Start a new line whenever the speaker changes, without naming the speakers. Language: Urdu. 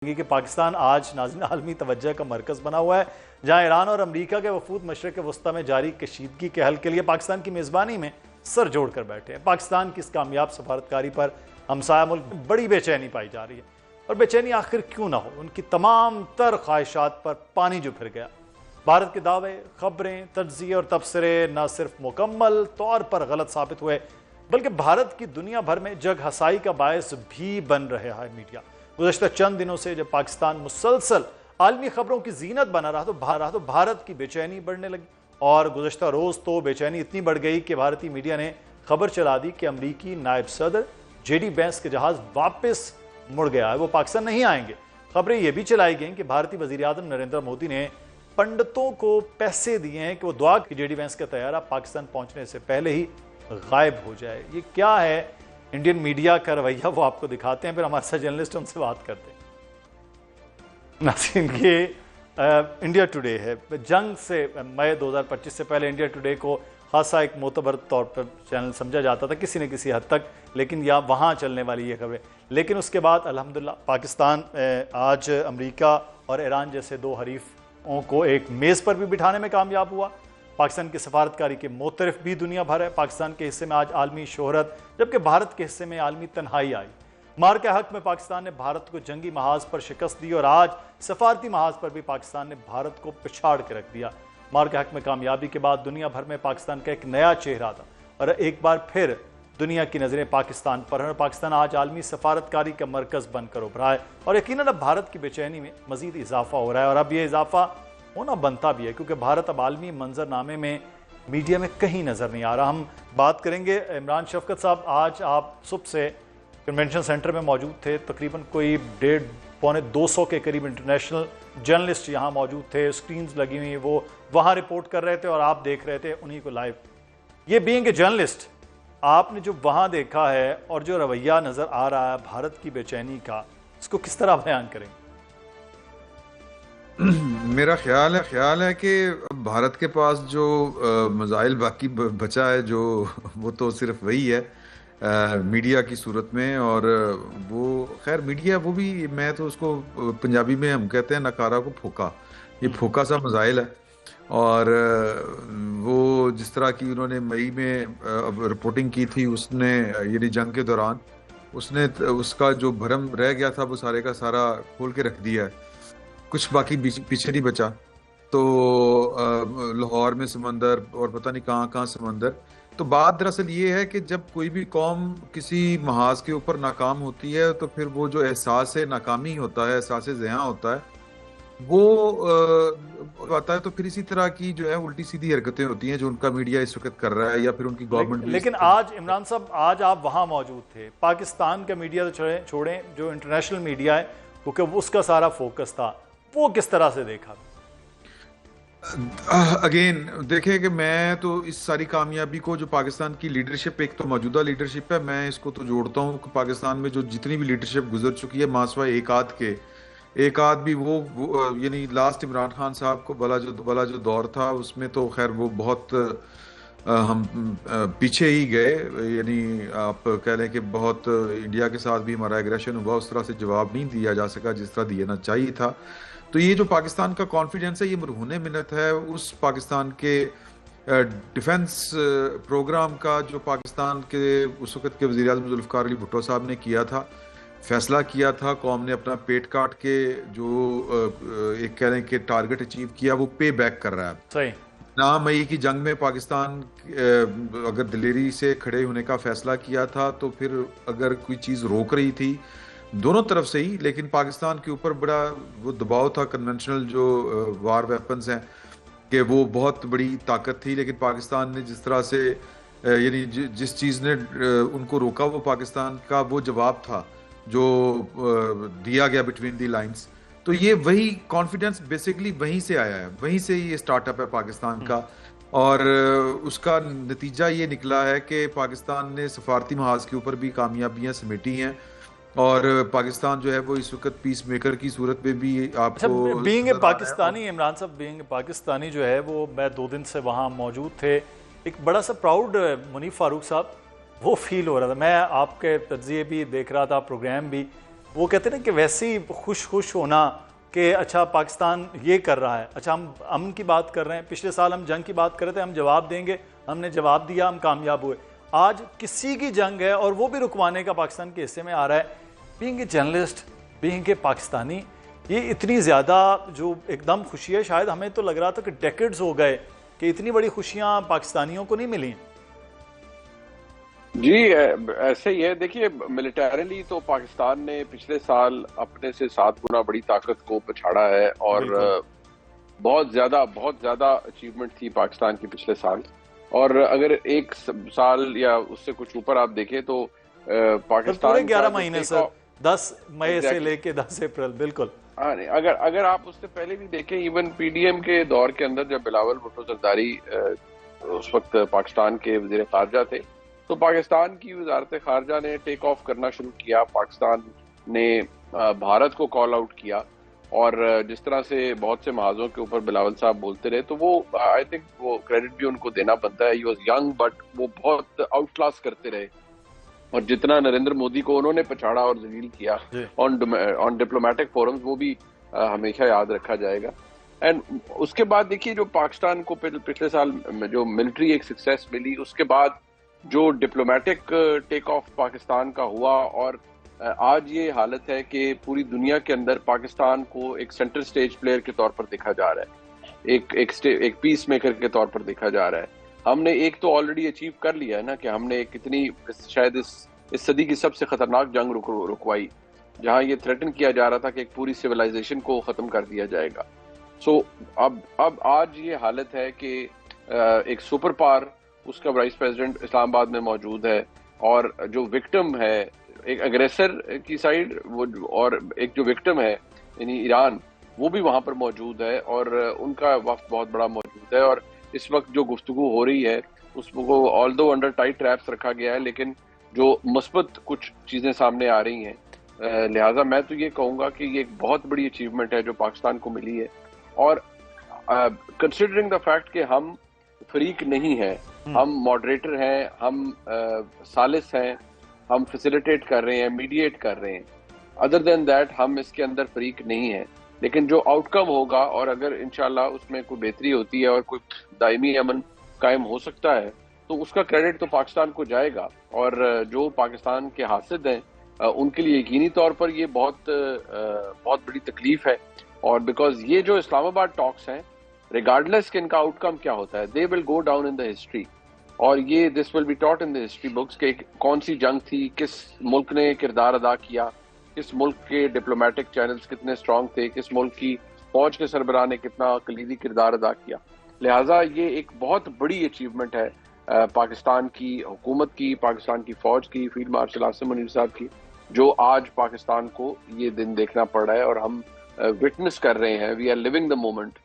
کہ پاکستان آج ناظرین عالمی توجہ کا مرکز بنا ہوا ہے، جہاں ایران اور امریکہ کے وفود مشرق وسطیٰ میں جاری کشیدگی کے حل کے لیے پاکستان کی میزبانی میں سر جوڑ کر بیٹھے ہیں۔ پاکستان کی اس کامیاب سفارتکاری پر ہمسایہ ملک بڑی بے چینی پائی جا رہی ہے، اور بے چینی آخر کیوں نہ ہو، ان کی تمام تر خواہشات پر پانی جو پھر گیا۔ بھارت کے دعوے، خبریں، تجزیے اور تبصرے نہ صرف مکمل طور پر غلط ثابت ہوئے، بلکہ بھارت کی دنیا بھر میں جگ ہسائی کا باعث بھی بن رہا ہے میڈیا۔ گزشتہ چند دنوں سے جب پاکستان مسلسل عالمی خبروں کی زینت بنا رہا تو بھارت کی بے چینی بڑھنے لگی، اور گزشتہ روز تو بے چینی اتنی بڑھ گئی کہ بھارتی میڈیا نے خبر چلا دی کہ امریکی نائب صدر جے ڈی وینس کے جہاز واپس مڑ گیا ہے، وہ پاکستان نہیں آئیں گے۔ خبریں یہ بھی چلائی گئیں کہ بھارتی وزیر اعظم نریندر مودی نے پنڈتوں کو پیسے دیے ہیں کہ وہ دعا کہ جے ڈی وینس کا طیارہ پاکستان پہنچنے سے پہلے ہی غائب ہو جائے۔ یہ کیا ہے انڈین میڈیا کا رویہ، وہ آپ کو دکھاتے ہیں، پھر ہمارے ساتھ جرنلسٹ ان سے بات کرتے ہیں۔ ناظرین، یہ انڈیا ٹوڈے ہے۔ جنگ سے مئی 2025 سے پہلے انڈیا ٹوڈے کو خاصا ایک معتبر طور پر چینل سمجھا جاتا تھا کسی نہ کسی حد تک، لیکن وہاں چلنے والی یہ خبریں، لیکن اس کے بعد الحمدللہ پاکستان آج امریکہ اور ایران جیسے دو حریفوں کو ایک میز پر بھی بٹھانے میں کامیاب ہوا۔ پاکستان کی سفارتکاری کے معترف بھی دنیا بھر ہے۔ پاکستان کے حصے میں آج عالمی شہرت، جبکہ بھارت کے حصے میں عالمی تنہائی آئی۔ مارکہ حق میں پاکستان نے بھارت کو جنگی محاذ پر شکست دی، اور آج سفارتی محاذ پر بھی پاکستان نے بھارت کو پچھاڑ کے رکھ دیا۔ مارکہ حق میں کامیابی کے بعد دنیا بھر میں پاکستان کا ایک نیا چہرہ تھا، اور ایک بار پھر دنیا کی نظریں پاکستان پر ہیں، اور پاکستان آج عالمی سفارتکاری کا مرکز بن کر ابھرا ہے، اور یقیناً اب بھارت کی بے چینی میں مزید اضافہ ہو رہا ہے، اور اب یہ اضافہ ہونا بنتا بھی ہے، کیونکہ بھارت اب عالمی منظرنامے میں میڈیا میں کہیں نظر نہیں آ رہا۔ ہم بات کریں گے عمران شفقت صاحب، آج آپ صبح سے کنونشن سینٹر میں موجود تھے، تقریباً کوئی 150-200 کے قریب انٹرنیشنل جرنلسٹ یہاں موجود تھے، سکرینز لگی ہوئی، وہ وہاں رپورٹ کر رہے تھے اور آپ دیکھ رہے تھے انہی کو لائیو۔ یہ بینگ اے جرنلسٹ، آپ نے جو وہاں دیکھا ہے اور جو رویہ نظر آ رہا ہے بھارت کی بے چینی کا، اس کو کس طرح بیان کریں گے؟
میرا خیال ہے کہ بھارت کے پاس جو مزائل باقی بچا ہے جو وہ تو صرف وہی ہے میڈیا کی صورت میں، اور وہ خیر میڈیا وہ بھی، میں تو اس کو پنجابی میں ہم کہتے ہیں نکارا کو پھوکا، یہ پھوکا سا مزائل ہے، اور وہ جس طرح کی انہوں نے مئی میں رپورٹنگ کی تھی، اس نے یعنی جنگ کے دوران اس نے اس کا جو بھرم رہ گیا تھا وہ سارے کا سارا کھول کے رکھ دیا ہے، کچھ باقی پیچھے نہیں بچا۔ تو لاہور میں سمندر اور پتہ نہیں کہاں سمندر۔ تو بات دراصل یہ ہے کہ جب کوئی بھی قوم کسی محاذ کے اوپر ناکام ہوتی ہے تو پھر وہ جو احساس ناکامی ہوتا ہے، احساس زیاں ہوتا ہے، وہ آتا ہے، تو پھر اسی طرح کی جو ہے الٹی سیدھی حرکتیں ہوتی ہیں جو ان کا میڈیا اس وقت کر رہا ہے، یا پھر ان کی گورنمنٹ۔
لیکن آج عمران صاحب، آج آپ وہاں موجود تھے، پاکستان کا میڈیا تو چھوڑیں، جو انٹرنیشنل میڈیا ہے کیونکہ اس کا سارا فوکس تھا، وہ کس طرح سے دیکھا؟
اگین دیکھیں کہ میں تو اس ساری کامیابی کو جو پاکستان کی لیڈرشپ، ایک تو موجودہ لیڈرشپ ہے، میں اس کو تو جوڑتا ہوں کہ پاکستان میں جو جتنی بھی لیڈرشپ گزر چکی ہے ماسوائے ایک آدھ بھی وہ یعنی لاسٹ عمران خان صاحب کو والا جو دور تھا، اس میں تو خیر وہ بہت ہم پیچھے ہی گئے، یعنی آپ کہہ لیں کہ بہت انڈیا کے ساتھ بھی ہمارا ایگریشن ہوا، اس طرح سے جواب نہیں دیا جا سکا جس طرح دینا چاہیے تھا۔ تو یہ جو پاکستان کا کانفیڈنس ہے، یہ مرہون منت ہے اس پاکستان کے ڈیفنس پروگرام کا جو پاکستان کے اس وقت کے وزیر اعظم ذوالفقار علی بھٹو صاحب نے کیا تھا، فیصلہ کیا تھا، قوم نے اپنا پیٹ کاٹ کے جو ایک کہہ لیں کہ ٹارگٹ اچیو کیا، وہ پے بیک کر رہا ہے۔
صحیح۔
9 مئی کی جنگ میں پاکستان اگر دلیری سے کھڑے ہونے کا فیصلہ کیا تھا، تو پھر اگر کوئی چیز روک رہی تھی دونوں طرف سے ہی، لیکن پاکستان کے اوپر بڑا وہ دباؤ تھا، کنونشنل جو وار ویپنز ہیں کہ وہ بہت بڑی طاقت تھی، لیکن پاکستان نے جس طرح سے یعنی جس چیز نے ان کو روکا، وہ پاکستان کا وہ جواب تھا جو دیا گیا بٹوین دی لائنز۔ تو یہ وہی کانفیڈنس بیسیکلی وہیں سے آیا ہے، وہیں سے یہ سٹارٹ اپ ہے پاکستان کا، اور اس کا نتیجہ یہ نکلا ہے کہ پاکستان نے سفارتی محاذ کے اوپر بھی کامیابیاں سمیٹی ہیں، اور پاکستان جو ہے وہ اس وقت پیس میکر کی صورت میں بھی آپ کو
بینگ اے پاکستانی، عمران صاحب بینگ اے پاکستانی جو ہے وہ، میں 2 دن سے وہاں موجود تھے، ایک بڑا سا پراؤڈ منیف فاروق صاحب وہ فیل ہو رہا تھا۔ میں آپ کے تجزیے بھی دیکھ رہا تھا، پروگرام بھی، وہ کہتے ہیں نا کہ ویسے ہی خوش ہونا کہ اچھا پاکستان یہ کر رہا ہے، اچھا ہم امن کی بات کر رہے ہیں، پچھلے سال ہم جنگ کی بات کر رہے تھے، ہم جواب دیں گے، ہم نے جواب دیا، ہم کامیاب ہوئے. آج کسی کی جنگ ہے اور وہ بھی رکوانے کا پاکستان کے حصے میں آ رہا ہے. Being a journalist, being a Pakistani, یہ اتنی زیادہ جو ایک دم خوشی ہے، شاید ہمیں تو لگ رہا تھا کہ ڈیکیڈز ہو گئے کہ اتنی بڑی خوشیاں پاکستانیوں کو نہیں ملیں.
جی ایسے ہی ہے. دیکھیے ملیٹریلی تو پاکستان نے پچھلے سال اپنے سے 7 گنا بڑی طاقت کو پچھاڑا ہے اور بہت زیادہ اچیومنٹ تھی پاکستان کی پچھلے سال. اور اگر ایک سال یا اس سے کچھ اوپر آپ دیکھیں تو پاکستان
پورے 11 مہینے سر، 10 مئی سے لے کے 10 اپریل. بالکل
اگر آپ اس سے پہلے بھی دیکھیں، ایون پی ڈی ایم کے دور کے اندر جب بلاول بھٹو زرداری اس وقت پاکستان کے وزیر خارجہ تھے تو پاکستان کی وزارت خارجہ نے ٹیک آف کرنا شروع کیا. پاکستان نے بھارت کو کال آؤٹ کیا اور جس طرح سے بہت سے محاذوں کے اوپر بلاول صاحب بولتے رہے تو وہ آئی تھنک وہ کریڈٹ بھی ان کو دینا بنتا ہے. ہی واز ینگ بٹ وہ بہت آؤٹ کلاس کرتے رہے اور جتنا نریندر مودی کو انہوں نے پچھاڑا اور ذلیل کیا آن ڈپلومیٹک فورمز وہ بھی ہمیشہ یاد رکھا جائے گا. اینڈ اس کے بعد دیکھیے جو پاکستان کو پچھلے سال جو ملٹری ایک سکسیس ملی، اس کے بعد جو ڈپلومیٹک ٹیک آف پاکستان کا ہوا اور آج یہ حالت ہے کہ پوری دنیا کے اندر پاکستان کو ایک سینٹر سٹیج پلیئر کے طور پر دیکھا جا رہا ہے، ایک پیس میکر کے طور پر دیکھا جا رہا ہے. ہم نے ایک تو آلریڈی اچیو کر لیا ہے نا کہ ہم نے ایک اتنی شاید اس صدی کی سب سے خطرناک جنگ رکوائی جہاں یہ تھریٹن کیا جا رہا تھا کہ ایک پوری سویلائزیشن کو ختم کر دیا جائے گا. سو اب آج یہ حالت ہے کہ ایک سپر پاور اس کا وائس پریزیڈنٹ اسلام آباد میں موجود ہے اور جو وکٹم ہے ایک اگریسر کی سائیڈ وہ اور ایک جو وکٹم ہے یعنی ایران وہ بھی وہاں پر موجود ہے اور ان کا وفد بہت بڑا موجود ہے. اور اس وقت جو گفتگو ہو رہی ہے اس کو آلدو انڈر ٹائٹ ٹریپس رکھا گیا ہے لیکن جو مثبت کچھ چیزیں سامنے آ رہی ہیں. لہٰذا میں تو یہ کہوں گا کہ یہ ایک بہت بڑی اچیومنٹ ہے جو پاکستان کو ملی ہے. اور کنسیڈرنگ دا فیکٹ کہ ہم فریق نہیں ہیں، ہم ماڈریٹر ہیں، ہم ثالث ہیں، ہم فیسیلیٹیٹ کر رہے ہیں، میڈیٹ کر رہے ہیں، ادر دین دیٹ ہم اس کے اندر فریق نہیں ہیں. لیکن جو آؤٹ کم ہوگا اور اگر انشاءاللہ اس میں کوئی بہتری ہوتی ہے اور کوئی دائمی امن قائم ہو سکتا ہے تو اس کا کریڈٹ تو پاکستان کو جائے گا. اور جو پاکستان کے حاسد ہیں ان کے لیے یقینی طور پر یہ بہت بڑی تکلیف ہے. اور بیکاز یہ جو اسلام آباد ٹاکس ہیں ریگارڈلیس کہ ان کا آؤٹ کم کیا ہوتا ہے دے ول go down in the history. اور یہ this will be taught in the history books کہ کون سی جنگ تھی، کس ملک نے کردار ادا کیا، کس ملک کے ڈپلومیٹک چینلز کتنے اسٹرانگ تھے، کس ملک کی فوج کے سربراہ نے کتنا کلیدی کردار ادا کیا. لہٰذا یہ ایک بہت بڑی اچیومنٹ ہے پاکستان کی حکومت کی، پاکستان کی فوج کی، فیلڈ مارشل عاصم منیر صاحب کی، جو آج پاکستان کو یہ دن دیکھنا پڑ رہا ہے اور ہم وٹنس کر رہے ہیں. We are living the moment